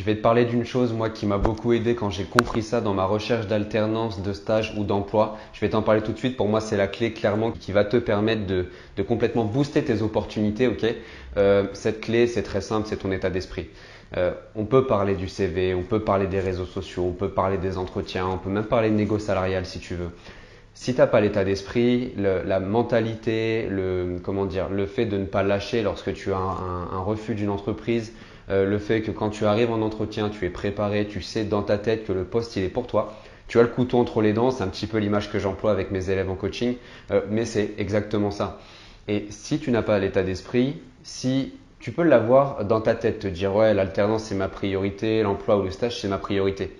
vais te parler d'une chose, moi, qui m'a beaucoup aidé quand j'ai compris ça dans ma recherche d'alternance, de stage ou d'emploi. Je vais t'en parler tout de suite. Pour moi, c'est la clé clairement qui va te permettre de complètement booster tes opportunités. Ok. Cette clé, c'est très simple, c'est ton état d'esprit. On peut parler du CV, on peut parler des réseaux sociaux, on peut parler des entretiens, on peut même parler de négo salarial si tu veux. Si tu n'as pas l'état d'esprit, la mentalité, le fait de ne pas lâcher lorsque tu as un refus d'une entreprise, le fait que quand tu arrives en entretien, tu es préparé, tu sais dans ta tête que le poste il est pour toi. Tu as le couteau entre les dents, c'est un petit peu l'image que j'emploie avec mes élèves en coaching, mais c'est exactement ça. Et si tu n'as pas l'état d'esprit, si tu peux l'avoir dans ta tête, te dire ouais, l'alternance c'est ma priorité, l'emploi ou le stage c'est ma priorité.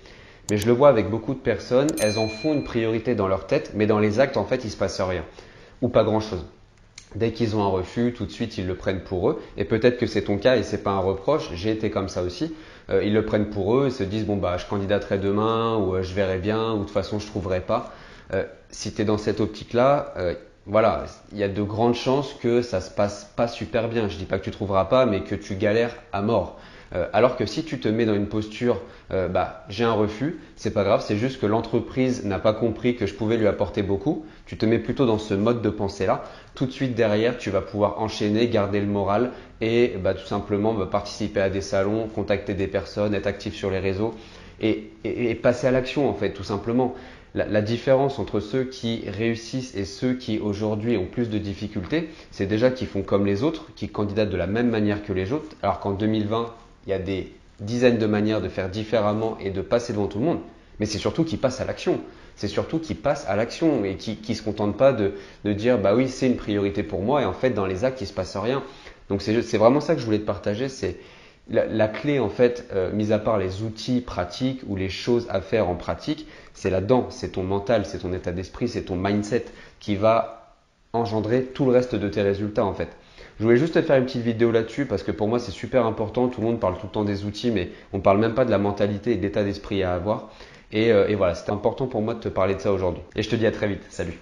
Mais je le vois avec beaucoup de personnes, elles en font une priorité dans leur tête, mais dans les actes, en fait, il ne se passe rien ou pas grand-chose. Dès qu'ils ont un refus, tout de suite, ils le prennent pour eux. Et peut-être que c'est ton cas et c'est pas un reproche. J'ai été comme ça aussi. Ils le prennent pour eux et se disent bon bah je candidaterai demain ou je verrai bien ou de toute façon je trouverai pas. Si tu es dans cette optique-là, voilà, il y a de grandes chances que ça se passe pas super bien. Je dis pas que tu trouveras pas, mais que tu galères à mort. Alors que si tu te mets dans une posture, j'ai un refus, c'est pas grave, c'est juste que l'entreprise n'a pas compris que je pouvais lui apporter beaucoup. Tu te mets plutôt dans ce mode de pensée-là. Tout de suite derrière, tu vas pouvoir enchaîner, garder le moral et tout simplement participer à des salons, contacter des personnes, être actif sur les réseaux et passer à l'action en fait, tout simplement. La différence entre ceux qui réussissent et ceux qui aujourd'hui ont plus de difficultés, c'est déjà qu'ils font comme les autres, qui candidatent de la même manière que les autres, alors qu'en 2020, il y a des dizaines de manières de faire différemment et de passer devant tout le monde. Mais c'est surtout qu'ils passent à l'action. C'est surtout qu'ils passent à l'action et qui ne se contentent pas de dire bah oui, c'est une priorité pour moi et en fait, dans les actes, il ne se passe rien. Donc c'est vraiment ça que je voulais te partager. C'est la clé en fait, mis à part les outils pratiques ou les choses à faire en pratique, c'est là-dedans. C'est ton mental, c'est ton état d'esprit, c'est ton mindset qui va engendrer tout le reste de tes résultats en fait. Je voulais juste te faire une petite vidéo là-dessus parce que pour moi c'est super important. Tout le monde parle tout le temps des outils, mais on ne parle même pas de la mentalité et de l'état d'esprit à avoir. Et voilà, c'était important pour moi de te parler de ça aujourd'hui. Et je te dis à très vite. Salut.